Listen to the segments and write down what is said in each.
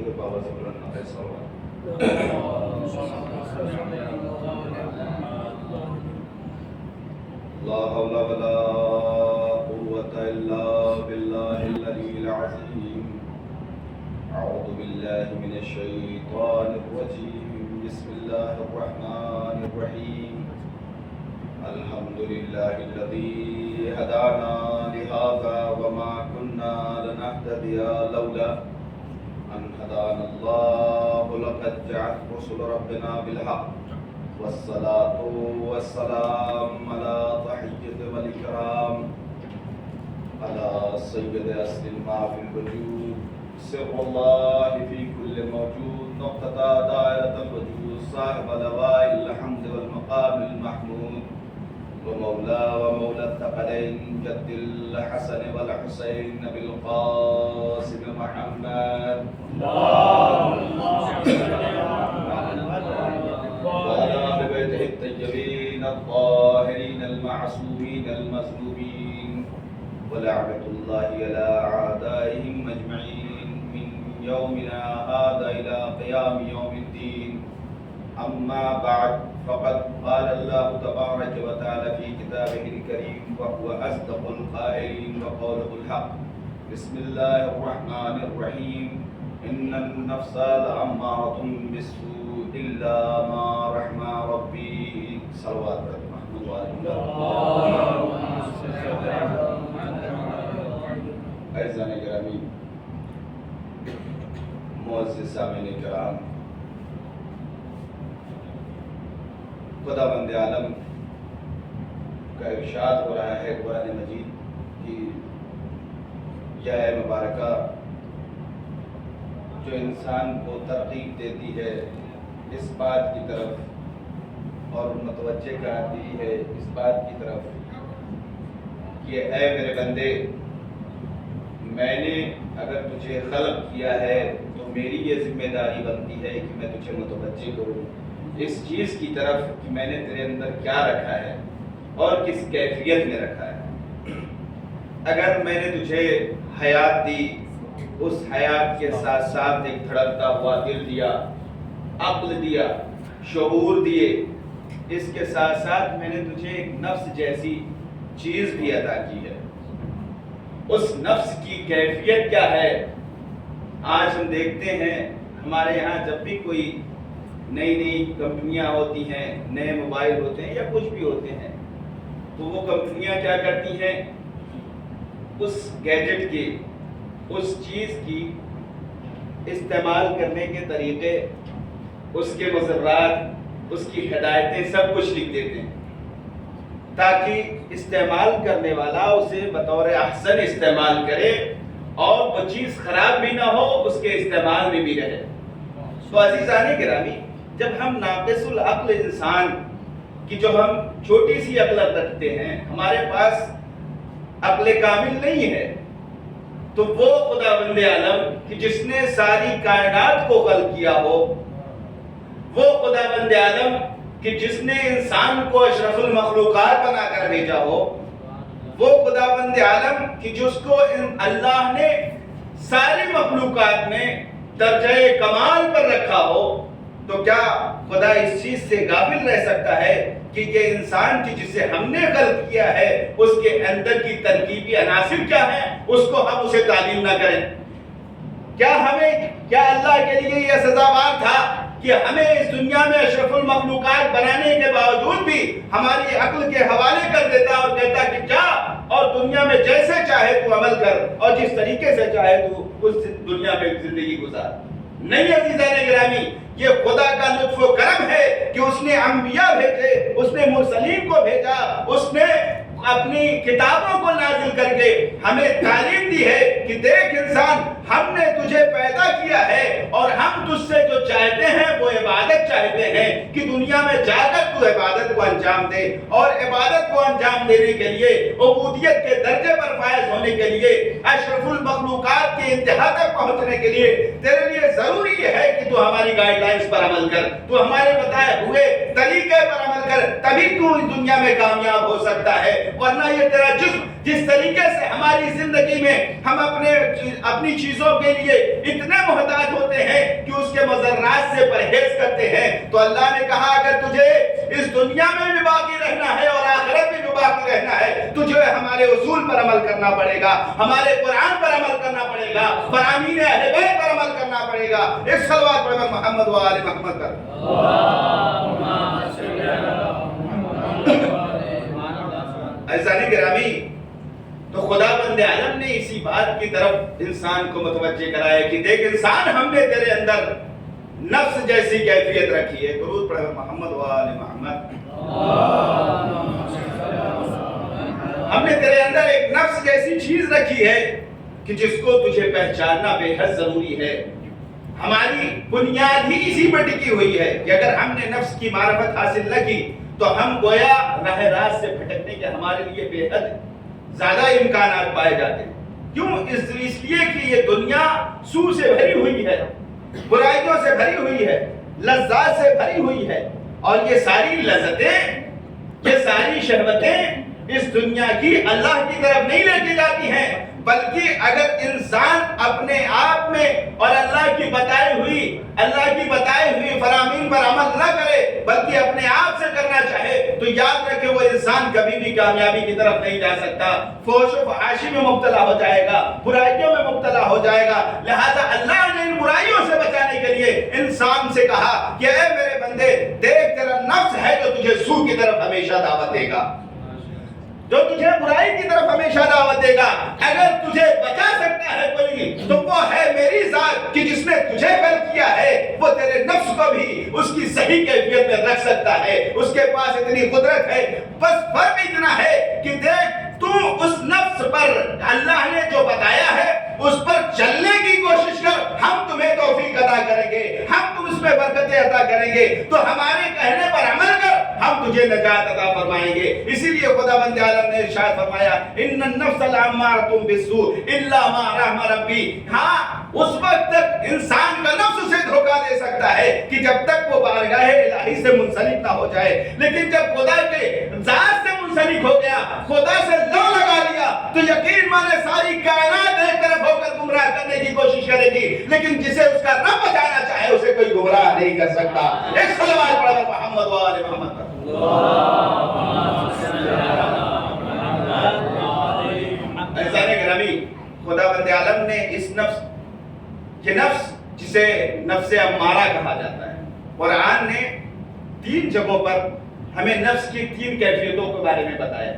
کے بابا سے بلند ایسا ہوا لا حول ولا قوة إلا بالله العلي العظيم أعوذ بالله من الشيطان الرجيم بسم الله الرحمن الرحيم الحمد لله الذي هدانا لهذا وما كنا لنهتدي لولا أن هدانا الله لقد جاءت رسل ربنا بالحق والصلاة والسلام على تحية والإكرام على سيد أسل ما في الوجود سر الله في كل موجود نقطة دائرة الوجود صاحب لواء الحمد والمقام المحمود ومولى الثقلين جد الحسن والحسين بالقاسم محمد وعلى أهل بيته الطيبين الطاهرين المعصومين المظلومين ولعنة الله على أعدائهم أجمعين من يومنا هذا إلى قيام يوم الدين أما بعد فقد قال الله تبارك وتعالى في كتابه الكريم وهو أصدق القائلين وقوله الحق بسم الله الرحمن الرحيم إن النفس لأمارة بالسوء إلا ما رحم ربي صلوات محمد عزیزان گرامی معزز سامعین کرام خداوند عالم کا ارشاد ہو رہا ہے قرآن مجید کی یہ آیت مبارکہ جو انسان کو ترغیب دیتی ہے اس بات کی طرف اور متوجہ کراتی ہے اس بات کی طرف کہ اے میرے بندے میں نے اگر تجھے خلق کیا ہے تو میری یہ ذمہ داری بنتی ہے کہ میں تجھے متوجہ کروں اس چیز کی طرف کہ میں نے تیرے اندر کیا رکھا ہے اور کس کیفیت میں رکھا ہے۔ اگر میں نے تجھے حیات دی، اس حیات کے ساتھ ساتھ ایک دھڑکتا ہوا دل دیا، عقل دیا، شعور دیے، اس کے ساتھ ساتھ میں نے تجھے ایک نفس جیسی چیز بھی عطا کی ہے۔ اس نفس کی کیفیت کیا ہے؟ آج ہم دیکھتے ہیں ہمارے یہاں جب بھی کوئی نئی کمپنیاں ہوتی ہیں، نئے موبائل ہوتے ہیں یا کچھ بھی ہوتے ہیں، تو وہ کمپنیاں کیا کرتی ہیں؟ اس گیجٹ کے، اس چیز کی استعمال کرنے کے طریقے، اس کے مضرات، اس کی ہدایتیں سب کچھ لکھ دیتے ہیں تاکہ استعمال کرنے والا اسے بطور احسن استعمال کرے اور وہ چیز خراب بھی نہ ہو، اس کے استعمال میں بھی رہے۔ تو عزیزان گرامی، جب ہم ناقص العقل انسان کی جو ہم چھوٹی سی عقل رکھتے ہیں، ہمارے پاس عقل کامل نہیں ہے، تو وہ خداوند عالم کہ جس نے ساری کائنات کو خلق کیا ہو، وہ خداوند عالم کہ جس نے انسان کو اشرف المخلوقات بنا کر بھیجا ہو، وہ خداوند عالم کہ جس کو اللہ نے ساری مخلوقات میں درجہ کمال پر رکھا ہو، تو کیا خدا اس چیز سے غافل رہ سکتا ہے کہ یہ انسان کی جسے ہم نے خلق کیا ہے اس کے اندر کی ترکیبی عناصر کیا ہیں، اس کو ہم اسے تعلیم نہ کریں؟ کیا اللہ کے لیے یہ سزاوار تھا کہ ہمیں اس دنیا میں اشرف المخلوقات بنانے کے باوجود بھی ہماری عقل کے حوالے کر دیتا اور کہتا کہ جا اور دنیا میں جیسے چاہے تو عمل کر اور جس طریقے سے چاہے تو اس دنیا میں زندگی گزار؟ نہیں عزیزان گرامی، یہ خدا کا لطف و کرم ہے کہ اس نے انبیاء بھیجے، اس نے مرسلین کو بھیجا، اس نے اپنی کتابوں کو نازل کر کے ہمیں تعلیم دی ہے کہ دیکھ انسان، ہم نے تجھے پیدا کیا ہے اور ہم تجھ سے جو چاہتے ہیں وہ عبادت چاہتے ہیں کہ دنیا میں جا کر تو عبادت کو انجام دے، اور عبادت کو انجام دینے کے لیے، عبودیت کے درجے پر فائز ہونے کے لیے، اشرف المخلوقات کے انتہا تک پہنچنے کے لیے تیرے لیے ضروری ہے کہ تو ہماری گائیڈ لائنز پر عمل کر، تو ہمارے بتائے ہوئے طریقے پر عمل عبادت کر، تبھی تو اس دنیا میں کامیاب ہو سکتا ہے، ورنہ یہ تیرا جسم جس طریقے سے ہماری زندگی میں ہم اپنی چیزوں کے لیے اتنے محتاج ہوتے ہیں کہ اس کے مضرات سے پرہیز کرتے ہیں، تو اللہ نے کہا اگر تجھے اس دنیا میں بھی باقی رہنا ہے اور آخرت میں بھی باقی رہنا ہے، تجھے ہمارے اصول پر عمل کرنا پڑے گا، ہمارے قرآن پر عمل کرنا پڑے گا، فرامین اہل بیت پر عمل کرنا پڑے گا۔ ایک صلوات پڑھیں محمد و آل محمد پر۔ عزیزان گرامی، تو خدا بند عالم نے اسی بات کی طرف انسان کو متوجہ کرایا کہ دیکھ انسان، ہم نے تیرے اندر نفس جیسی کیفیت رکھی ہے۔ درود پڑھیں محمد و آل محمد۔ ہم نے تیرے اندر ایک نفس جیسی چیز رکھی ہے کہ جس کو تجھے پہچاننا بے حد ضروری ہے۔ ہماری بنیاد ہی اسی پر ٹکی ہوئی ہے کہ اگر ہم نے نفس کی معرفت حاصل نہ کی تو ہم گویا راہ راست سے بھٹکنے کے ہمارے لیے بے حد زیادہ امکانات پائے جاتے ہیں۔ کیوں؟ اس لیے کہ یہ دنیا سو سے بھری ہوئی ہے، برائیوں سے بھری ہوئی ہے، لذات سے بھری ہوئی ہے، اور یہ ساری لذتیں، یہ ساری شہوتیں اس دنیا کی اللہ کی طرف نہیں لے کے جاتی ہیں، بلکہ اگر انسان اپنے آپ میں اور اللہ کی بتائی ہوئی فرامین پر عمل نہ کرے بلکہ اپنے آپ سے کرنا چاہے تو یاد رکھے وہ انسان کبھی بھی کامیابی کی طرف نہیں جا سکتا، فحش و فحاشی میں مبتلا ہو جائے گا، برائیوں میں مبتلا ہو جائے گا۔ لہذا اللہ نے ان برائیوں سے بچانے کے لیے انسان سے کہا کہ اے میرے بندے، دیکھ تیرا نفس ہے جو تجھے سو کی طرف ہمیشہ دعوت دے گا، جو تجھے برائی کی طرف ہمیشہ دعوت دے گا۔ اگر تجھے بچا سکتا ہے کوئی تو وہ ہے میری ذات کہ جس نے تجھے خلق کیا ہے، وہ تیرے نفس کو بھی اس کی صحیح کیفیت میں رکھ سکتا ہے، اس کے پاس اتنی قدرت ہے۔ بس فرق اتنا ہے کہ دیکھ تو اس نفس پر اللہ نے جو بتایا ہے اس پر چلنے کی کوشش کر، ہم تمہیں توفیق عطا کریں گے، ہم تم اس میں برکتیں عطا کریں گے، تو ہمارے کہنے پر عمل کر، ہم تجھے نجات عطا فرمائیں گے۔ اسی لیے خدا بند عالم نے ارشاد فرمایا ان النفس لامارۃ بالسوء الا ما رحم ربی۔ ہاں، اس وقت تک انسان کا نفس اسے دھوکہ دے سکتا ہے کہ جب تک وہ بارگاہ الہی سے منسلک نہ ہو جائے، لیکن جب خدا کے ذات سے منسلک ہو گیا، خدا سے لو لگا لیا، تو یقین مانے ساری کائنات ایک طرف ہو کر گمراہ کرنے کی کوشش کرے گی، لیکن جسے اس کا رب بچانا چاہے اسے کوئی گمراہ نہیں کر سکتا۔ ایک صلوات پڑھ محمد و آل محمد۔ عزیزان گرامی، خدا بند عالم نے اس نفس، یہ نفس جسے نفس امارہ کہا جاتا ہے، قرآن نے 3 جگہوں پر ہمیں نفس کی 3 کیفیتوں کے بارے میں بتایا۔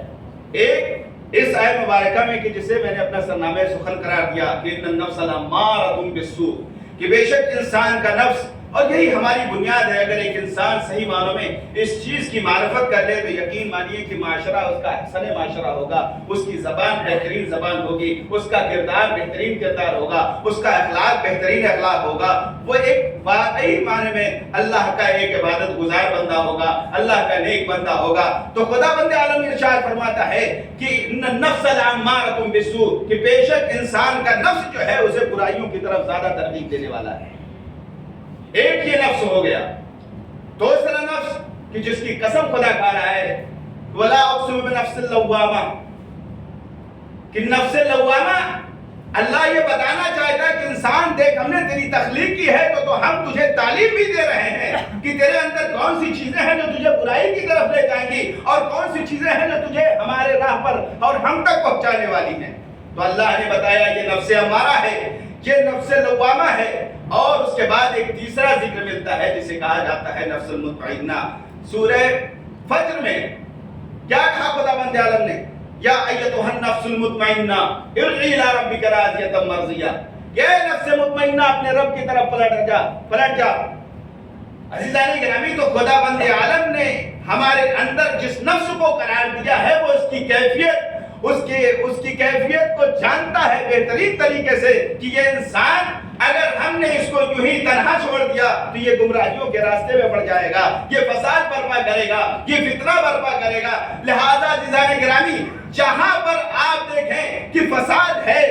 ایک اس آیت مبارکہ میں کہ جسے میں نے اپنا سرنامہ سخن قرار دیا کہ ان النفس لامارۃ بالسوء، کہ بے شک انسان کا نفس، اور یہی ہماری بنیاد ہے۔ اگر ایک انسان صحیح معنوں میں اس چیز کی معرفت کر لے تو یقین مانیے کہ معاشرہ اس کا احسن معاشرہ ہوگا، اس کی زبان بہترین زبان ہوگی، اس کا کردار بہترین کردار ہوگا، اس کا اخلاق بہترین اخلاق ہوگا، وہ ایک واقعی معنی میں اللہ کا ایک عبادت گزار بندہ ہوگا، اللہ کا نیک بندہ ہوگا۔ تو خدا بند عالم ارشاد فرماتا ہے کہ ان النفس لامارۃ بالسوء، کہ بے شک انسان کا نفس جو ہے اسے برائیوں کی طرف زیادہ ترغیب دینے والا ہے۔ ایک یہ نفس ہو گیا۔ دوسرا نفس کہ جس کی قسم خدا کھا رہا ہے، ولا اقسم بنفس اللوامہ، کہ نفس لوامہ اللہ یہ بتانا چاہتا ہے کہ انسان دیکھ ہم نے تیری تخلیق کی ہے تو ہم تجھے تعلیم بھی دے رہے ہیں کہ تیرے اندر کون سی چیزیں ہیں جو تجھے برائی کی طرف لے جائیں گی اور کون سی چیزیں ہیں جو تجھے ہمارے راہ پر اور ہم تک پہنچانے والی ہیں۔ تو اللہ نے بتایا یہ نفس امارہ ہے، یہ نفس لوامہ ہے، اور اس کے بعد ایک تیسرا ذکر ملتا ہے جسے کہا جاتا ہے نفس المطمئنہ۔ سورہ فجر میں کیا کہا خدا بند عالم نے؟ یا ایتھا النفس المطمئنہ ارجعی الی ربک راضیۃ مرضیہ، یہ نفس مطمئنہ اپنے رب کی طرف پلٹ جا۔ عزیزان گرامی، تو خدا بند عالم نے ہمارے اندر جس نفس کو قرار دیا ہے وہ اس کی کیفیت اس کی کیفیت کو جانتا ہے بہترین طریقے سے کہ یہ انسان اگر ہم نے اس کو یوں ہی تنہا چھوڑ دیا تو یہ گمراہیوں کے راستے میں پڑ جائے گا، یہ فساد برپا کرے گا، یہ فتنہ برپا کرے گا۔ لہذا عزیزان گرامی، جہاں پر آپ دیکھیں کہ فساد ہے،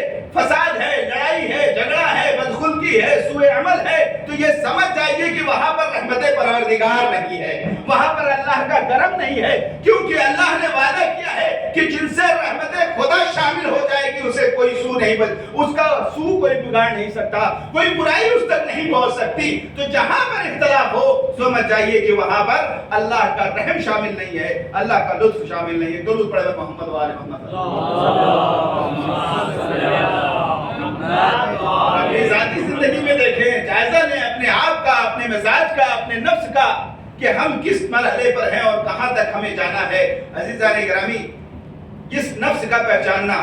لڑائی ہے، جھگڑا ہے، بدخلقی ہے، سوء عمل ہے، تو یہ سمجھ جائیے کہ وہاں پر رحمت پروردگار نہیں ہے، وہاں پر اللہ کا کرم نہیں ہے، کیونکہ اللہ نے وعدہ کیا ہے کہ جن سے رحمت خدا شامل ہو جائے گی اسے کوئی سو نہیں اس کا سو کوئی بگاڑ نہیں سکتا، کوئی برائی اس تک نہیں پہنچ سکتی۔ تو جہاں پر اختلاف ہو سمجھ جائیے کہ وہاں پر اللہ کا رحم شامل نہیں ہے، اللہ کا لطف شامل نہیں ہے۔ درود پڑھے محمد وآل محمد۔ اپنی ذاتی زندگی میں دیکھیں، جائزہ لیں اپنے آپ کا، اپنے مزاج کا، اپنے نفس کا، کہ ہم کس مرحلے پر ہیں اور کہاں تک ہمیں جانا ہے۔ عزیزان گرامی، اس نفس کا پہچاننا،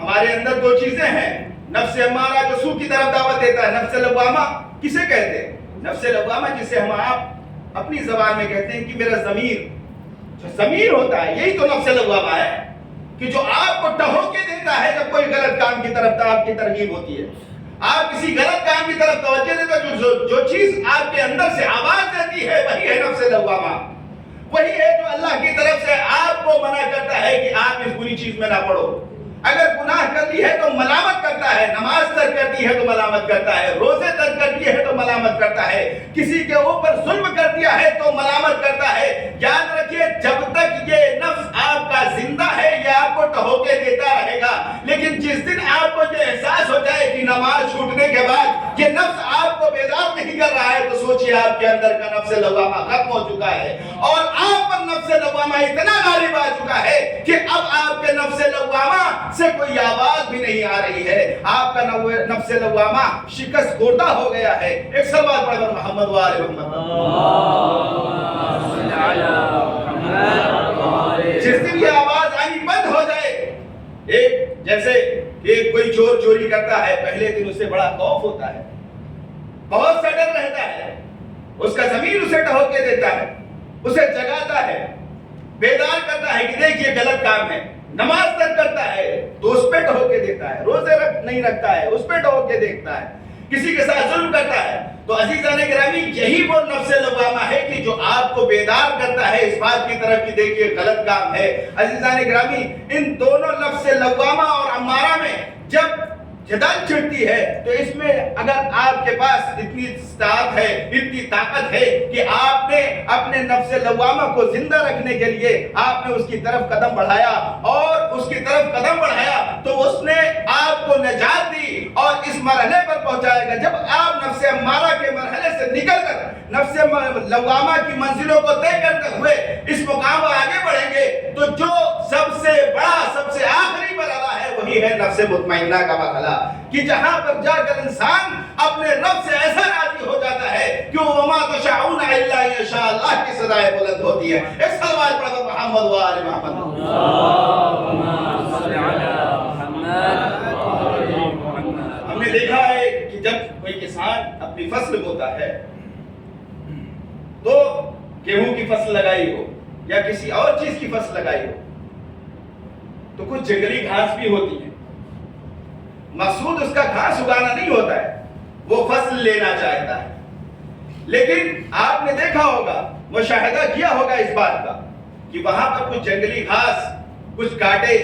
ہمارے اندر دو چیزیں ہیں، نفس امارہ جو سو کی طرف دعوت دیتا ہے، نفس لوامہ کسے کہتے ہیں؟ نفس لوامہ جسے ہم آپ اپنی زبان میں کہتے ہیں کہ میرا ضمیر ہوتا ہے، یہی تو نفس لوامہ ہے کہ جو آپ کو ٹہو کے دیتا ہے جب کوئی غلط کام کی طرف آپ کی ترغیب ہوتی ہے، آپ کسی غلط کام کی طرف توجہ دیتا ہے، جو چیز آپ کے اندر سے آواز دیتی ہے وہی ہے نفس لوامہ، وہی ہے جو اللہ کی طرف سے آپ کو منع کرتا ہے کہ آپ اس بری چیز میں نہ پڑو۔ اگر گناہ کر لی ہے تو ملامت کرتا ہے، نماز ترک کر دی ہے تو ملامت کرتا ہے، روزے ترک کر دیے ہے تو ملامت کرتا ہے، کسی کے اوپر ظلم کر دیا ہے تو ملامت کرتا ہے۔ یاد رکھیے، جب تک یہ نفس آپ کا زندہ ہے یہ آپ کو ٹہوکے دیتا رہے گا، لیکن جس دن آپ کو یہ احساس ہو جائے کہ نماز چھوٹنے کے بعد یہ نفس آپ کو بیدار نہیں کر رہا ہے تو سوچئے آپ کے اندر کا نفس لوامہ ختم ہو چکا ہے، اور آپ پر نفس لوامہ اتنا غالب آ چکا ہے کہ اب آپ کے نفس لوامہ سے کوئی آواز بھی نہیں آ رہی ہے، آپ کا نفس لوامہ شکست خوردہ ہو گیا ہے۔ ایک صلوات پڑھ کر محمد وآل محمد۔ جس دن یہ آواز آنی بند ہو جائے، ایک جیسے ایک کوئی چور چوری کرتا ہے، پہلے دن اسے بڑا خوف ہوتا ہے، بہت سا ڈر رہتا ہے، اس کا ضمیر اسے ٹہوکے دیتا ہے، اسے جگاتا ہے، بیدار کرتا ہے کہ دیکھ یہ غلط کام ہے، نماز ترک کرتا ہے تو اس پہ ٹہوکے دیتا ہے، روزے نہیں رکھتا ہے اس پہ ٹہوکے دیکھتا ہے، کسی کے ساتھ ظلم کرتا ہے۔ تو عزیزان گرامی، یہی وہ نفس لوامہ ہے کہ جو آپ کو بیدار کرتا ہے اس بات کی طرف کہ دیکھیے غلط کام ہے۔ عزیزان گرامی، ان دونوں نفس لوامہ اور امارہ میں جب جدل چھڑتی ہے تو اس میں اگر آپ کے پاس اتنی استطاعت ہے، اتنی طاقت ہے کہ آپ نے اپنے نفس لوامہ کو زندہ رکھنے کے لیے آپ نے اس کی طرف قدم بڑھایا اور اس کی طرف قدم بڑھایا تو اس نے آپ کو نجات دی اور اس مرحلے پر پہنچائے گا۔ جب آپ نفس امارہ کے مرحلے سے نکل کر نفس لوامہ کی منزلوں کو طے کرتے ہوئے اس مقام پر آگے بڑھیں گے تو جو سب سے بڑا، سب سے آخری مرحلہ ہے وہی ہے نفس مطمئنہ کا مرحلہ، کہ جہاں پر جا کر انسان اپنے رب سے ایسا راضی ہو جاتا ہے کہ وما تشاءون الا ان یشاء اللہ کی صدائیں بلند ہوتی ہیں۔ ایک صلوات پڑھو محمد وآل محمد۔ ہم نے دیکھا ہے کہ جب کوئی کسان اپنی فصل بوتا ہے تو گیہوں کی فصل لگائی ہو یا کسی اور چیز کی فصل لگائی ہو تو کچھ جنگلی گھاس بھی ہوتی ہے، مقصود اس کا گھاس اگانا نہیں ہوتا ہے، وہ فصل لینا چاہتا ہے، لیکن آپ نے دیکھا ہوگا، مشاہدہ کیا ہوگا اس بات کا کہ وہاں پر کچھ جنگلی گھاس، کچھ کاٹے،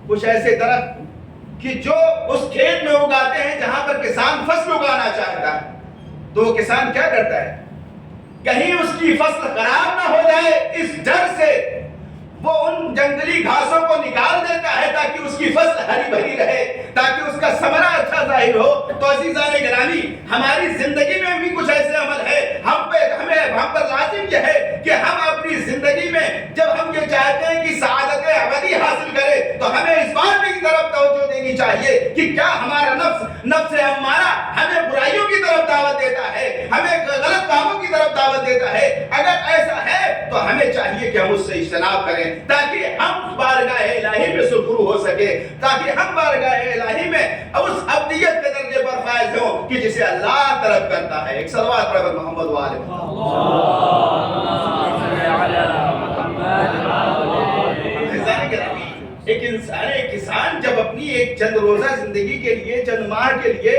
کچھ ایسے درخت کہ جو اس کھیت میں اگاتے ہیں جہاں پر کسان فصل اگانا چاہتا ہے، تو وہ کسان کیا کرتا ہے، کہیں اس کی فصل خراب نہ ہو جائے اس ڈر سے وہ ان جنگلی گھاسوں کو نکال دیتا ہے تاکہ اس کی فصل ہری بھری رہے، تاکہ اس کا ثمرہ اچھا ظاہر ہو۔ تو عزیزان گرامی، ہماری زندگی میں بھی کچھ ایسے عمل ہے، ہم پر لازم یہ ہے کہ ہم اپنی زندگی میں جب ہم یہ چاہتے ہیں کہ سعادت ابدی حاصل کرے تو ہمیں اس بات کی طرف توجہ دینی چاہیے کہ کیا ہمارا نفس امارہ ہمیں برائیوں کی طرف دعوت دیتا ہے، ہمیں غلط کاموں کی طرف دعوت دیتا ہے؟ اگر ایسا ہے تو ہمیں چاہیے کہ ہم اس سے اجتناب کریں تاکہ ہم بارگاہ الہی میں سرخرو ہو سکے، تاکہ ہم بارگاہ الہی میں اس ابدیت کے درجے پر فائز ہوں کہ جسے اللہ طلب کرتا ہے۔ ایک صلوات پڑھ محمد وآل محمد۔ ایک کسان جب اپنی ایک چند روزہ زندگی کے لیے، چند ماہ کے لیے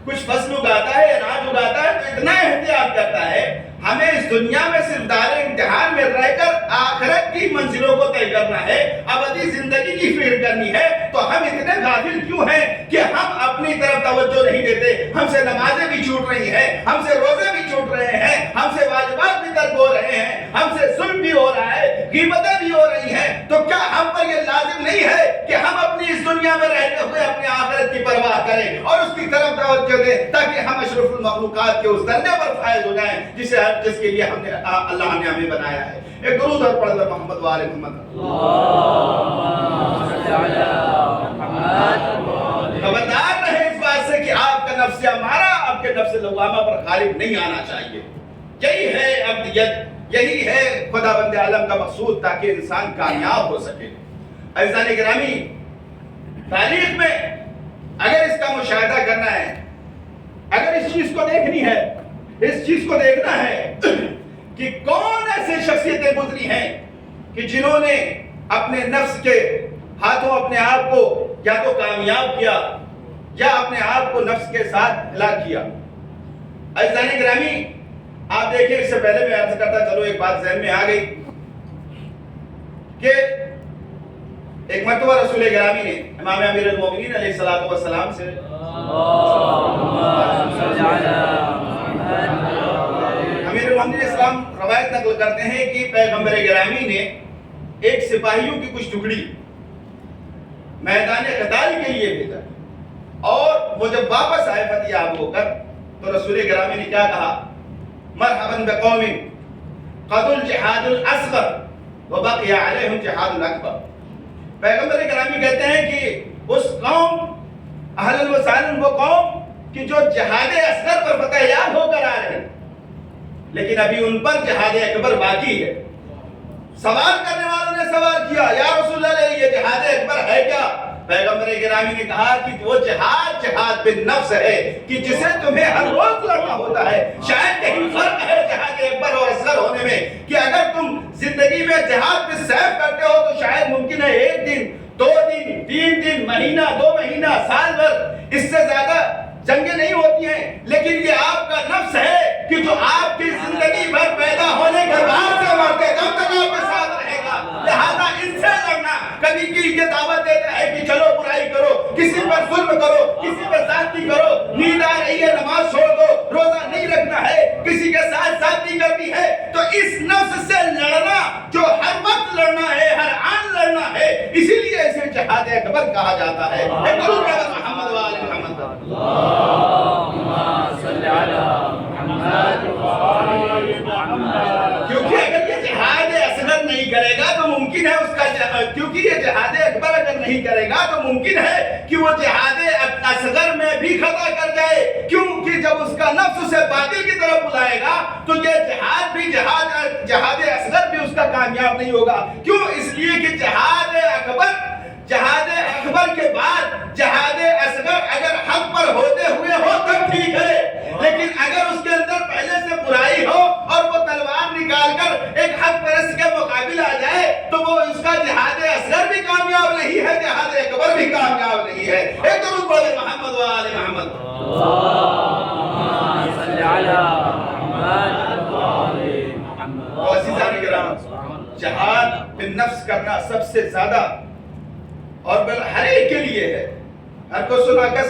کچھ فصل اگاتا ہے، اناج اگاتا ہے، تو اتنا احتیاط کرتا ہے ہمیں اس دنیا میں صرف دار امتحان میں رہ کر آخرت کی منزلوں کو طے کرنا ہے، ابدی زندگی کی فکر کرنی ہے، تو ہم اتنے غافل کیوں ہیں کہ ہم اپنی طرف توجہ نہیں دیتے؟ ہم سے نمازیں بھی چھوٹ رہی ہیں، ہم سے روزے بھی چھوٹ رہے ہیں، ہم سے واجبات بھی ترک ہو رہے ہیں، ہم سے ظلم بھی ہو رہا ہے، غیبتیں بھی ہو رہی ہیں، تو کیا ہم پر یہ لازم نہیں ہے کہ ہم اپنی اس دنیا میں رہتے ہوئے اپنی آخرت کی پرواہ کریں اور اس کی طرف توجہ دیں، تاکہ ہم اشرف المخلوقات کے اس درجے پر فائز ہو جائیں جس کے لیے اللہ نے ہمیں بنایا ہے۔ ایک درود اور پڑھ لیں محمد و آل محمد۔ خبردار رہے اس بات سے کہ آپ کا نفس امارہ آپ کے نفس لوامہ پر غالب نہیں آنا چاہیے۔ یہی ہے ابدیت، یہی ہے خدا بند عالم کا مقصود، تاکہ انسان کامیاب ہو سکے۔ عزیزان گرامی، تاریخ میں اگر اس کا مشاہدہ کرنا ہے، اگر اس چیز کو دیکھنی ہے، اس چیز کو دیکھنا ہے کہ کون ایسے شخصیتیں گزری ہیں کہ جنہوں نے اپنے نفس کے ہاتھوں اپنے آپ کو یا تو کامیاب کیا یا اپنے آپ کو نفس کے ساتھ ہلاک کیا۔ عزیزان گرامی، آپ دیکھیں، اس سے پہلے میں عرض کرتا چلو ایک بات ذہن میں آ گئی کہ ایک مرتبہ رسول گرامی نے امام امیر المومنین علیہ الصلوۃ والسلام سے امیر المومنین اسلام روایت نقل کرتے ہیں کہ پیغمبر گرامی نے ایک سپاہیوں کی کچھ ٹکڑی میدان قتال کے لیے بھیجا، اور وہ جب واپس آئے فتح یاب ہو کر تو رسول گرامی نے کیا کہا؟ مرحبا بقوم قد الجہاد الاصغر وبقی علیہم جہاد الاکبر۔ پیغمبر گرامی کہتے ہیں کہ اس قوم اہل وسائل وہ قوم کہ جو جہاد اصغر پر فتح یاب ہو کر آ رہے ہیں، لیکن ابھی ان پر جہاد اکبر باقی ہے۔ سوال کرنے والوں نے سوال کیا، یا رسول اللہ یہ جہاد اکبر ہے کیا؟ پیغمبر گرامی نے کہا کہ وہ جہاد بالنفس ہے کہ جسے تمہیں ہر روز لڑنا ہوتا ہے۔ شاید یہی فرق ہے جہاد اکبر اور اصغر ہونے میں کہ اگر تم زندگی میں جہاد بالسیف کرتے ہو تو شاید ممکن ہے 1 دن 2 دن 3 دن مہینہ 2 مہینہ سال بھر اس سے زیادہ جنگیں نہیں ہوتی ہیں، لیکن یہ آپ کا نفس ہے کہ جو آپ کی زندگی بھر پیدا ہونے کے بعد سے مرتے دم تک آپ کے ساتھ رہے گا۔ لہذا ان سے لڑنا، کبھی کی یہ دعوت دیتا ہے کہ چلو برائی کرو، کسی پر ظلم کرو، کسی پر زیادتی کرو، نیند آ رہی ہے نماز چھوڑ دو، روزہ نہیں رکھنا ہے، کسی کے ساتھ زیادتی کرنی ہے، تو اس نفس سے لڑنا جو ہر وقت لڑنا ہے، ہر آن لڑنا ہے، اسی لیے اسے جہاد اکبر کہا جاتا ہے۔ محمد و آل محمد۔ کیونکہ اگر یہ جہاد اصغر نہیں کرے گا تو ممکن ہے اس کا کیونکہ یہ جہاد اکبر اگر نہیں کرے گا تو ممکن ہے کہ وہ جہاد اصغر میں بھی خطا کر جائے، کیونکہ جب اس کا نفس اسے باطل کی طرف بلائے گا تو یہ جہاد بھی جہاد اصغر بھی اس کا کامیاب نہیں ہوگا۔ کیوں؟ اس لیے کہ جہاد اکبر کے بعد جہاد اصغر اگر حق پر ہوتے ہوئے ہو تب ٹھیک ہے، لیکن اگر اس کے اندر پہلے سے برائی ہو اور وہ تلوار نکال کر ایک حق پرست کے مقابل آ جائے تو وہ اس کا جہاد اصغر بھی کامیاب نہیں ہے، جہاد اکبر بھی کامیاب نہیں ہے۔ ایک درود پڑھیں محمد و آل محمد۔ عزیزان کرام، جہاد بالنفس کرنا سب سے زیادہ اور ہر ایک کے لیے ہے، ہر کو سنا کس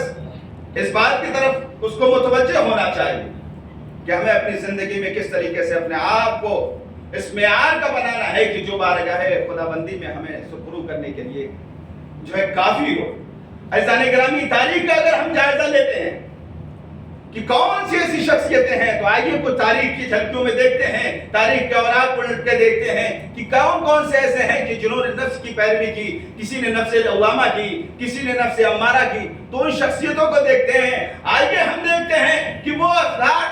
اس بات کی طرف اس کو متوجہ ہونا چاہیے کہ ہمیں اپنی زندگی میں کس طریقے سے اپنے آپ کو اس معیار کا بنانا ہے کہ جو بارگاہ خدا بندی میں ہمیں سپرو کرنے کے لیے جو ہے کافی ہو۔ عزیزان گرامی، تاریخ کا اگر ہم جائزہ لیتے ہیں کہ کون سی ایسی شخصیتیں ہیں، تو آئیے کچھ تاریخ کی جھلکیوں میں دیکھتے ہیں، تاریخ کے اوراق پلٹ کے دیکھتے ہیں کہ کون سے ایسے ہیں کہ جنہوں نے نفس کی پیروی کی، کسی نے نفس لوامہ کی، کسی نے نفس امارہ کی، تو ان شخصیتوں کو دیکھتے ہیں۔ آئیے ہم دیکھتے ہیں کہ وہ افراد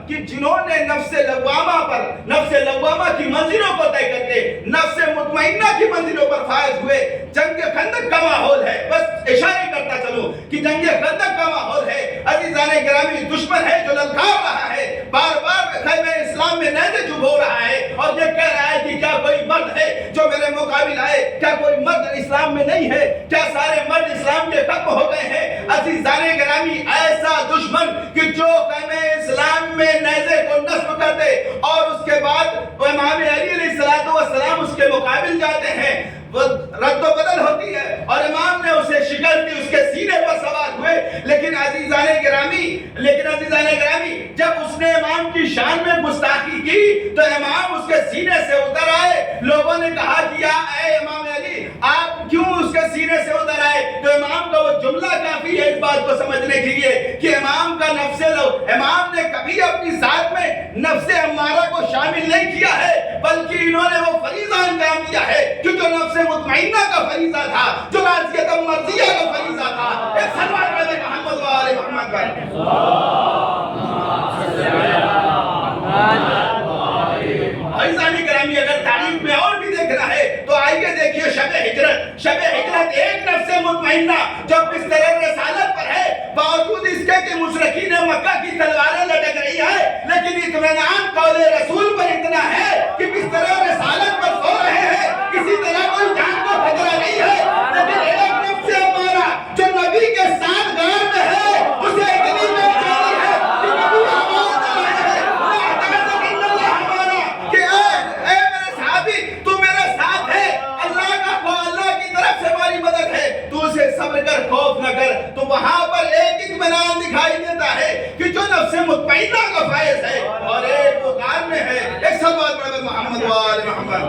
کہ جنہوں نے نفس لوامہ کی منزلوں کو طے کر کے نفس مطمئنہ کی منزلوں پر فائز ہوئے۔ جنگ خندق کا ماحول ہے، بس اشارے کرتا چلوں کہ جنگ خندق کا ماحول ہے۔ عزیزان گرامی، دشمن ہے جو للکار رہا ہے، بار بار خیمہ اسلام میں نیزے چبھو رہا ہے اور یہ کہہ رہا ہے کہ کیا کوئی مرد ہے جو میرے مقابل آئے، کیا کوئی مرد اسلام کیا سارے مرد اسلام کے ختم ہو گئے ہیں؟ عزیزان گرامی، ایسا دشمن کہ جو قائمہ اسلام میں نیزے کو نصب کر دے اور اس کے بعد امام علی علیہ السلام اس کے مقابل جاتے ہیں، وہ رد و بدل ہوتی ہے اور امام نے اسے شکست دی، اس کے سینے پر سوار ہوئے۔ لیکن عزیزان گرامی جب اس نے امام کی شان میں گستاخی کی تو امام اس کے سینے سے اتر آئے۔ لوگوں نے کہا کہ یا اے امام علی، آپ کیوں اس کے سینے سے اتر آئے؟ تو امام کا وہ جملہ کافی ہے اس بات کو سمجھنے کے لیے کہ امام نے کبھی اپنی ذات میں نفس امارہ کو شامل نہیں کیا ہے، بلکہ انہوں نے وہ فریضہ انجام دیا ہے کہ جو نفس مطمئنہ کا فریضہ تھا، جو راضیۃ مرضیہ کا فریضہ تھا۔ ایک سلوات پڑھیں محمد و آل محمد پر۔ عزیزان گرامی، اگر تاریخ میں اور بھی دیکھنا ہے تو آئیے دیکھیے شب ہجرت ایک نفس مطمئنہ جو بستر رسالت پر ہے، باوجود اس کے کہ مشرکین مکہ کی تلواریں لٹک رہی ہے، لیکن اطمینان قول رسول پر اتنا ہے کہ بستر رسالت پر سو رہے ہیں، کسی طرح کوئی جان کو خطرہ نہیں ہے۔ لیکن ایک نفس ہمارا جو نبی کے ساتھ غار میں ہے، اسے اتنی بے چینی ہے کہ نبی آواز دے رہے ہیں، کہ اے میرے صحابی، تو میرے ساتھ ہے، اللہ کی طرف سے ہماری مدد ہے، تو اسے صبر کر، خوف نہ کر۔ تو وہاں پر ایک اطمینان دکھائی دیتا ہے کہ جو نفس مطمئنہ کا فائز ہے اور ایک وہ غار میں ہے۔ ایک صلوات پڑھ محمد و آل محمد۔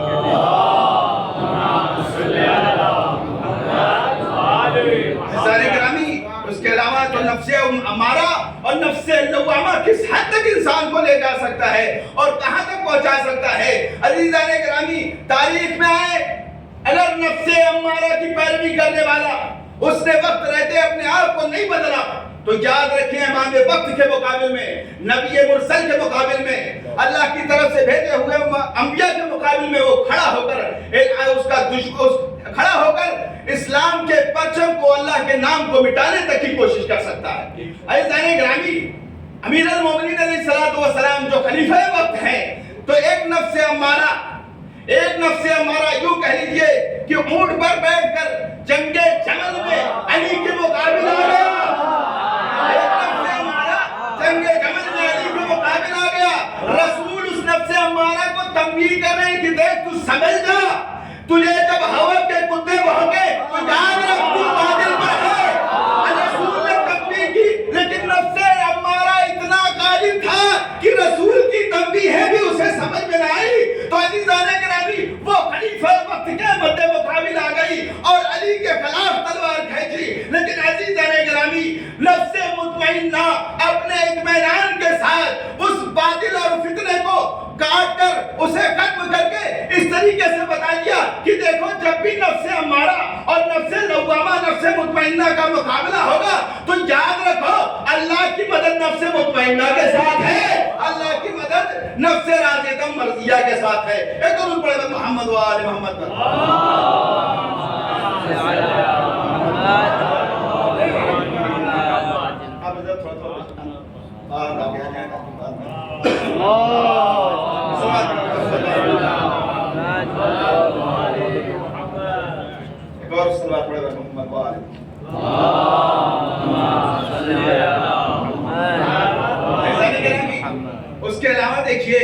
عزیزان گرامی، اس کے علاوہ تو نفس امارہ اور نفس لوامہ کس حد تک انسان کو لے جا سکتا ہے اور کہاں تک پہنچا سکتا ہے؟ عزیزان گرامی، تاریخ میں آئے اگر نفس امارہ کی پیروی کرنے والا اس نے وقت رہتے اپنے آپ کو نہیں بدلا تو یاد رکھیں امام وقت کے مقابل میں، نبی مرسل کے مقابل میں، اللہ کی طرف سے بھیجے ہوئے انبیاء کے مقابل میں وہ کھڑا ہو کر اسلام کے پرچم کو، اللہ کے نام کو مٹانے تک کی کوشش کر سکتا ہے۔ عزیزان گرامی، امیر المومنین علیہ السلام جو خلیفہ وقت ہیں، تو ایک نفس امارہ یوں کہہ لیجئے کہ اونٹ پر بیٹھ کر جنگ جمل میں علی کے مقابل آ گیا۔ ایک نفس امارہ جنگ جمل میں علی کے مقابل آ گیا۔ رسول اس نفس امارہ کو تنبیہ کر رہے ہیں کہ دیکھ تو سمجھ جا، تجھے جب ہوا کے کتے بھونکے تو یاد رکھ تو بادل پر ہے۔ رسول نے تنبیہ کی، لیکن نفس امارہ اتنا غالب تھا کہ رسول کی تنبیہ بھی اسے سمجھ میں نہ آئی۔ تو عزیزان گرامی، وہ خلیفہ وقت کے مد مقابل آ گئی اور علی کے خلاف تلوار کھینچی۔ لیکن عزیزان گرامی، نفس مطمئنہ اپنے اطمینان کے ساتھ اس باطل اور فتنے کو کاٹ کر اسے ختم کر کے اس طریقے سے بتا دیا کہ دیکھو، جب بھی نفس امارہ اور نفس لوامہ، نفس مطمئنہ کا مقابلہ ہوگا تو یاد رکھو اللہ کی مدد نفس مطمئنہ کے ساتھ ہے، اللہ کی مدد نفس راضیۃ مرضیہ کے ساتھ ہے۔ ایک درود پڑھیں محمد و آل محمد پر۔ اس کے علاوہ دیکھیے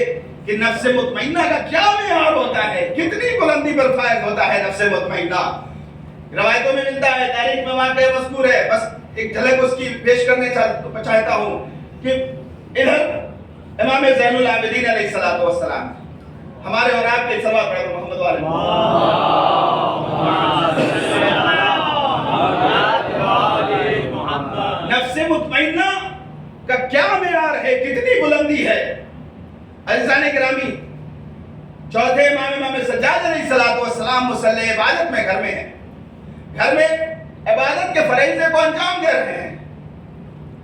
کہ نفس مطمئنہ کا کیا معیار ہوتا ہے، کتنی بلندی پر فائز ہوتا ہے نفس مطمئنہ۔ روایتوں میں ملتا ہے، تاریخ میں واقعہ مذکور ہے، بس ایک جھلک اس کی پیش کرنے چاہتا ہوں کہ ادھر امام زین العابدین علیہ السلام، ہمارے اور آپ کے سوا پڑھے محمد والے نفس مطمئنہ کا کیا معیار ہے، کتنی بلندی ہے۔ عزیزان گرامی، چوتھے امام سجاد علیہ السلام مصلی عبادت میں گھر میں ہیں، گھر میں عبادت کے فریضے کو انجام دے رہے ہیں،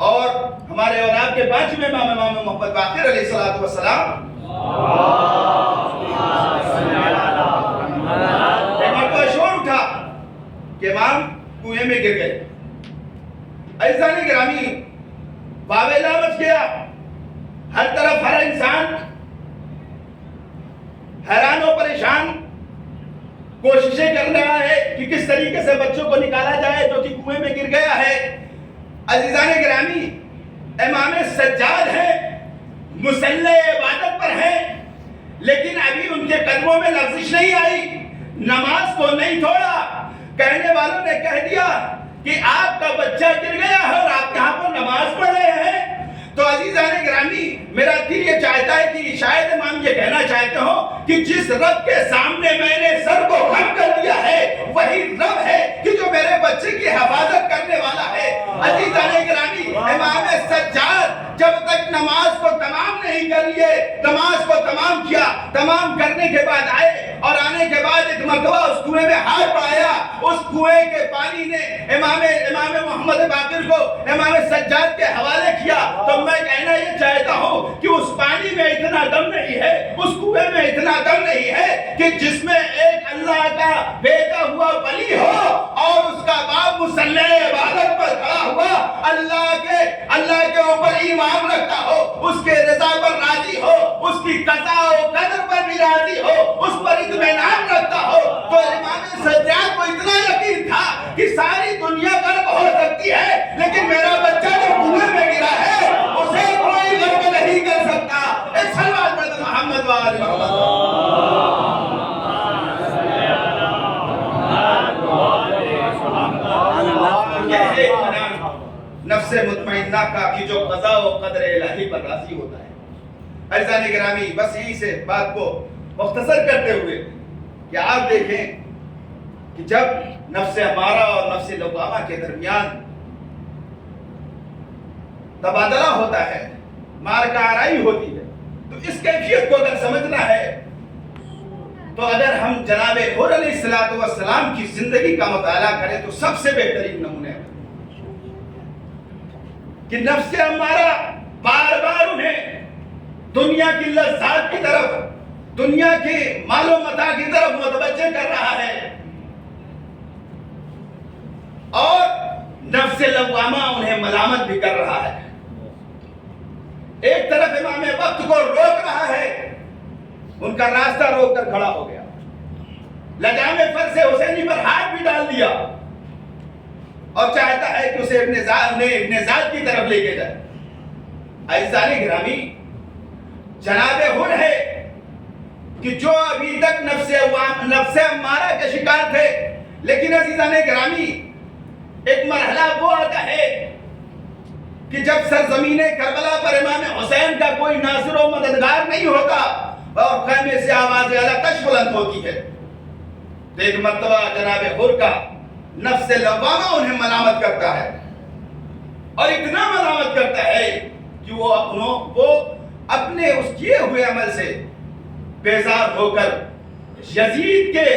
اور ہمارے اور آپ کے پانچویں امام محمد باقر علیہ السلام ایک مرتبہ شور اٹھا کہ امام کنویں میں گر گئے۔ عزیزان گرامی، واویلا مچ گیا، ہر طرف ہر انسان حیران و پریشان، کوششیں کر رہا ہے کہ کس طریقے سے بچوں کو نکالا جائے جو کہ کنویں میں گر گیا ہے۔ عزیزان گرامی، امام سجاد ہیں، مصلی عبادت پر ہیں، لیکن ابھی ان کے قدموں میں لغزش نہیں آئی، نماز کو نہیں چھوڑا۔ کہنے والوں نے کہہ دیا کہ آپ کا بچہ گر گیا ہے اور آپ یہاں پر نماز پڑھ رہے ہیں۔ تو عزیزان گرامی، میرا دل یہ چاہتا ہے کہ شاید امام یہ کہنا چاہتے ہو کہ جس رب کے سامنے میں نے سر کو خم کر دیا ہے وہی رب ہے کہ جو میرے بچے کی حفاظت کرنے والا ہے۔ عزیزان گرامی، امام سجاد جب تک نماز کو تمام نہیں کر لیے، نماز کو تمام کیا، تمام کرنے کے بعد آئے اور آنے کے بعد ایک مرتبہ اس کنویں میں ہاتھ بڑھایا، اس کنویں کے پانی نے امام محمد باقر کو امام سجاد کے حوالے کیا۔ تو میں کہنا یہ چاہتا ہوں کہ اس پانی میں اتنا دم نہیں ہے، اس کنویں میں اتنا دم نہیں ہے کہ جس میں ایک اللہ کا بھیجا ہوا ولی ہو اور اس کا باپ مصلی عبادت پر کھڑا ہوا اللہ کے اوپر ایمان رکھتا ہو، اس کے رضا پر راضی ہو، اس کی قضا و قدر پر بھی راضی ہو، اس پر اطمینان رکھتا ہو۔ تو امام سجاد کو اتنا یقین تھا کہ ساری دنیا غرق ہو سکتی ہے لیکن میرا بچہ جو کنویں میں گرا ہے اسے کوئی غرق نہیں کر سکتا۔ ایک صلوات پڑھ محمد وآل محمد۔ نفس مطمئنہ کا کہ جو قضا و قدر الہی پر راضی ہوتا ہے۔ عزیزان گرامی، بس یہیں سے بات کو مختصر کرتے ہوئے کہ آپ دیکھیں کہ جب نفس امارہ اور نفس لوامہ کے درمیان تبادلہ ہوتا ہے، مارکہ آرائی ہوتی ہے، تو اس کیفیت کو اگر سمجھنا ہے تو اگر ہم جناب حور علیہ السلام کی زندگی کا مطالعہ کریں تو سب سے بہترین نمونے ہے کہ نفس امارہ بار بار انہیں دنیا کی لذات کی طرف، دنیا کی مال و متاع کی طرف متوجہ کر رہا ہے، اور نفس لوامہ انہیں ملامت بھی کر رہا ہے۔ ایک طرف امام وقت کو روک رہا ہے، ان کا راستہ روک کر کھڑا ہو گیا، لجام فرس حسینی پر ہاتھ بھی ڈال دیا اور چاہتا ہے کہ اسے ابن زاد کی طرف لے کے جائے۔ عزیزان گرامی، جناب حر ہے کہ جو ابھی تک نفس امارہ کے شکار تھے، لیکن عزیزان گرامی ایک مرحلہ وہ آتا ہے کہ جب سرزمین کربلا پر امام حسین کا کوئی ناصر و مددگار نہیں ہوتا اور خیمے سے آواز اعلیٰ کش بلند ہوتی ہے، تو ایک مرتبہ جناب حر کا نفس لوامہ انہیں ملامت کرتا ہے، اور اتنا ملامت کرتا ہے کہ وہ اپنے اس کیے ہوئے عمل سے بیزار ہو کر یزید کے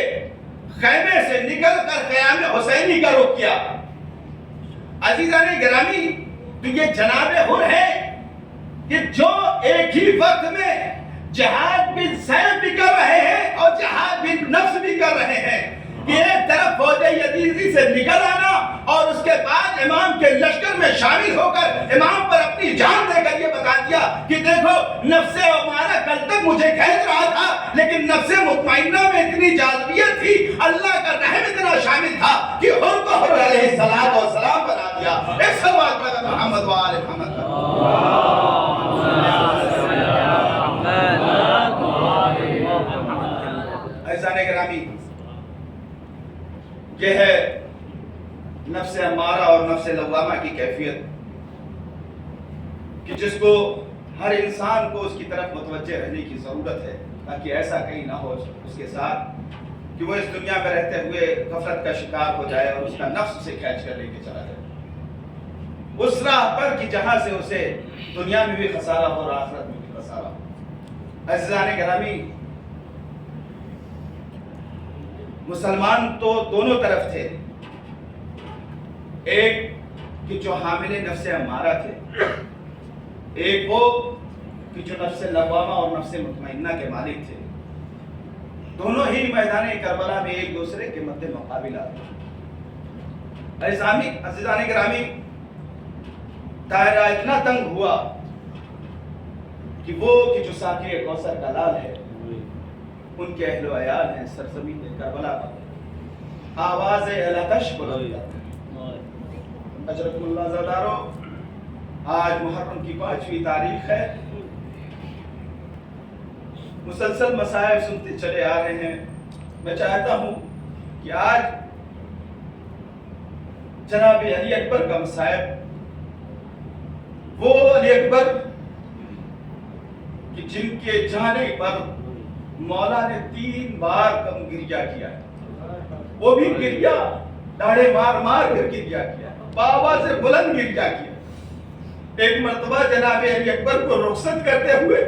خیمے سے نکل کر قیام حسینی کا رخ کیا۔ عزیزان گرامی، تو یہ جناب حر ہے کہ جو ایک ہی وقت میں جہاد بھی سیف بھی کر رہے ہیں اور جہاد بھی نفس بھی کر رہے ہیں، کہ ایک طرف فوج یزیدی سے نکل آنا اور اس کے بعد امام کے لشکر میں شامل ہو کر امام پر اپنی جان دے کر یہ بتا دیا کہ دیکھو نفس امارہ کل تک مجھے کھینچ رہا تھا لیکن نفس مطمئنہ میں اتنی جاذبیت تھی، اللہ کا رحم اتنا شامل تھا کہ حر کو حر علیہ السلام بنا دیا۔ ایک صلوات پڑھ محمد وآل محمد۔ عزیزان گرامی، یہ ہے نفس امارہ اور نفس لوامہ کی کیفیت کہ جس کو ہر انسان کو اس کی طرف متوجہ رہنے کی ضرورت ہے تاکہ ایسا کہیں نہ ہو اس کے ساتھ کہ وہ اس دنیا میں رہتے ہوئے غفلت کا شکار ہو جائے اور اس کا نفس اسے کھینچ کر لے کے چلا جائے اس راہ پر کہ جہاں سے اسے دنیا میں بھی خسارہ ہو اور آخرت میں بھی خسارہ ہو۔ عزیزان گرامی، مسلمان تو دونوں طرف تھے، ایک کہ جو حامل نفس امارہ تھے، ایک وہ کہ جو نفس لوامہ اور نفس مطمئنہ کے مالک تھے۔ دونوں ہی میدان کربلا میں ایک دوسرے کے مد مقابل آتے۔ عزیزان گرامی، دائرہ اتنا تنگ ہوا کہ وہ کہ جو ساقی کوثر کا لال ہے ان کے اہل و عیال ہیں سرزمین کربلا پر آواز الاتش بلند اجرکم اللہ زادارو آج محرم کی 5ویں تاریخ ہے مسلسل مصائب سنتے چلے آ رہے ہیں میں چاہتا ہوں کہ آج جناب علی اکبر کا مصائب وہ علی اکبر کہ جن کے جانے پر مولا نے 3 بار کم گریہ کیا وہ بھی گریہ داڑھے مار مار کر گریہ کیا بابا سے بلند گریہ کیا ایک مرتبہ جناب علی اکبر کو رخصت کرتے ہوئے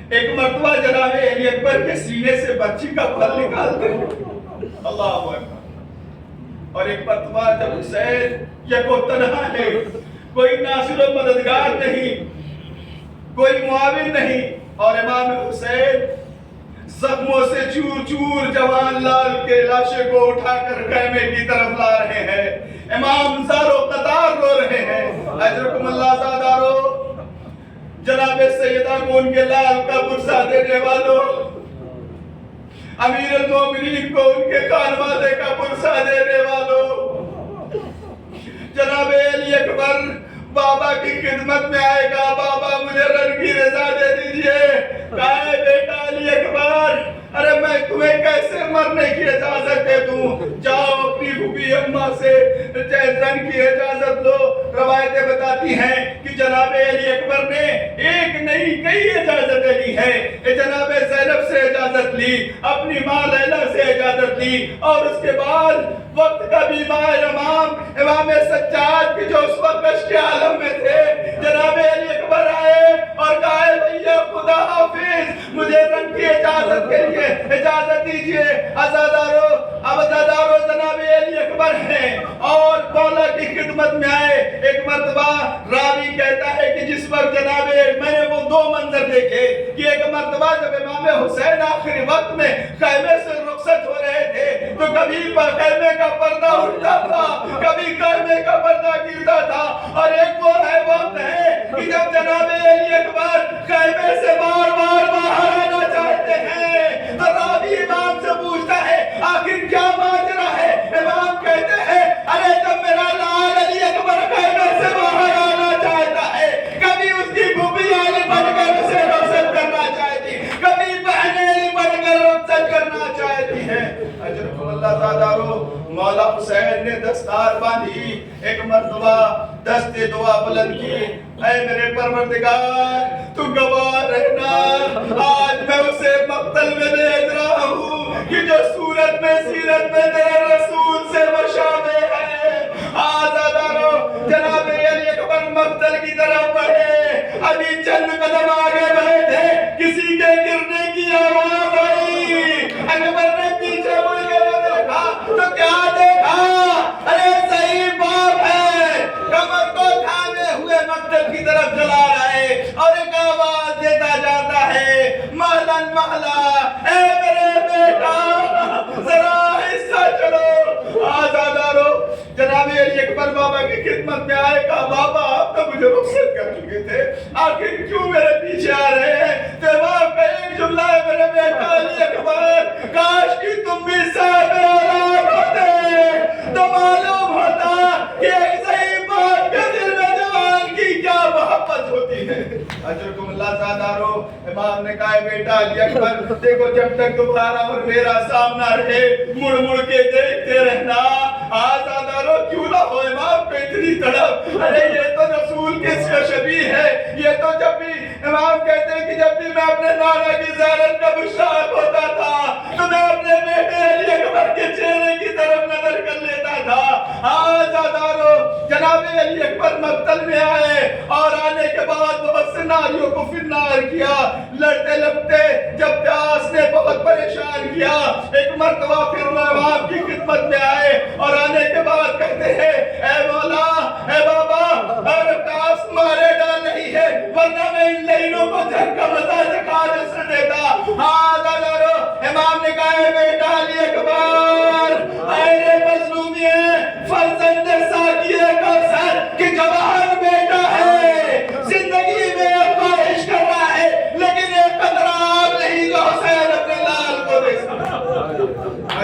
ایک مرتبہ جناب علی اکبر کے سینے سے بچی کا پھل نکالتے اللہ اکبر اور ایک مرتبہ جب حسین یکو تنہا ہے کوئی ناصر و مددگار نہیں کوئی معاون نہیں اور امام حسین زخموں سے چور چور جوان لال کے لاشے کو اٹھا کر خیمے کی طرف لا رہے ہیں امام زارو قطار رو رہے ہیں اجرکم اللہ زادارو جناب سیدہ کو ان کے لال کا برسا دینے والوں امیر المومنین کو ان کے خانوادے کا برسا دینے والوں جناب علی اکبر بابا کی خدمت میں آئے گا بابا مجھے رن کی رضا دے دیجئے کہا ہے بیٹا علی اکبر ارے میں تمہیں کیسے مرنے کی اجازت دے دوں جاؤ اپنی پھوپھی اماں سے رن کی اجازت لو روایتیں بتاتی ہیں کہ جناب علی اکبر نے ایک نہیں کئی اجازتیں لی ہے جناب زینب سے اجازت لی اپنی ماں لیلا سے اجازت لی اور اس کے بعد وقت کا بھی امام سجاد کی جو اس وقت عشق عالم میں تھے جناب علی اکبر آئے اور کہا ہے بھیا خدا حافظ مجھے رن کی اجازت کے لیے اجازت دیجئے عزادارو جناب علی اکبر ہیں اور مولا کی خدمت میں آئے ایک مرتبہ راوی کہتا ہے کہ جس وقت جناب میں نے وہ 2 منظر دیکھے کہ ایک مرتبہ جب امام حسین آخری وقت میں خیمے سے رخصت ہو رہے تھے تو کبھی خیمے کا پردہ اٹھتا تھا کبھی خیمے کا پردہ گرتا تھا اور ایک وہ وقت ہے کہ جب جناب علی اکبر خیمے سے بار بار باہر آنا چاہتے ہیں تو راوی امام سے پوچھتا ہے آخر کیا ماجرا ہے امام کہتے ہیں ارے جب میرا لال علی اکبر خیمے سے باہر آنا چاہتا ہے کبھی اس کی پھوپھی علی بن کر اسے رخصت کرنا چاہتی کبھی بہنیں علی بن کر رخصت کرنا چاہتی ہیں اجرکم اللہ زادارو مولا حسین نے دستار باندھی ایک مرتبہ دست دعا بلند کی اے میرے پروردگار تو گواہ رہنا آج میں اسے مقتل میں بھیج رہا ہوں کہ جو صورت میں سیرت میں تیرے رسول سے مشابہ ہے آزادارو جناب علی اکبر مقتل کی طرف بڑھے ابھی چند قدم آگے بڑھے تھے کسی کے گرنے کی آواز آئی اکبر نے پیچھے مڑ کے دیکھا تو کیا دیکھا ارے صحیح باپ ہے کمر کو تھامے ہوئے مقتل کی طرف چلا رہا ہے اور ایک آواز دیتا جاتا ہے محلن محلہ اے میرے بیٹا ذرا حصہ چلو آزادارو جناب علی اکبر بابا کی خدمت میں آئے کہا بابا آپ تو مجھے رخصت کر چکے تھے آخر کیوں میرے پیچھے آ رہے ہیں تو باپ کا ایک جملہ ہے میرے بیٹا علی اکبر کاش کی تم بھی صاحب اولاد ہوتے تو معلوم ہوتا کہ ایک صحیح باپ کے دل میں جوان کی کیا محبت ہوتی ہے اجرکم اللہ زادارو امام نے کہا بیٹا علی اکبر دیکھو جب تک تمہارا اور میرا سامنا رہے مڑ مڑ کے دیکھتے رہنا آزادارو کیوں نہ ہو امام کو اتنی تڑپ ارے یہ تو رسول کس کا شبیہ ہے یہ تو جب بھی امام کہتے ہیں کہ جب بھی میں اپنے نانا کی زیارت کا مشتاق ہوتا تھا تو میں اپنے بیٹے علی اکبر کے چہرے کی طرف نظر کر لیتا تھا آزادارو جناب علی اکبر مقتل میں آئے اور آنے کے بعد بہت سے ناریوں کو فنار کیا لڑتے لڑتے جب پیاس نے بہت پریشان کیا ایک مرتبہ پھر وہ امام کی خدمت میں آئے اور آنے کے بعد کہتے ہیں اے مولا اے بابا اور پیاس مارے ڈال نہیں ہے ورنہ میں ان لہینوں کو جھنگ کا مزہ چکھا جسر دیتا دادارو امام نے کہا ہے بیٹا علی اکبر اے مظلومی فرزند ساکیے کا سر کہ جوان بیٹا ہے زندگی میں خواہش کر رہا ہے لیکن ایک قطرہ آب نہیں جو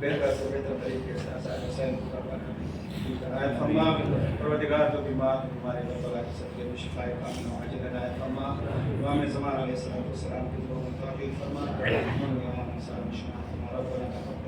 بہتر سے بہتر طریقے سے آسان حسین کو عنایت فرما پروردگار جو بیمار ہمارے رب العالمین سب کے شفا کاملہ عاجل عنایت فرما امام زمان علیہ السلام کی ضرورت تعبیر فرما رب العالمین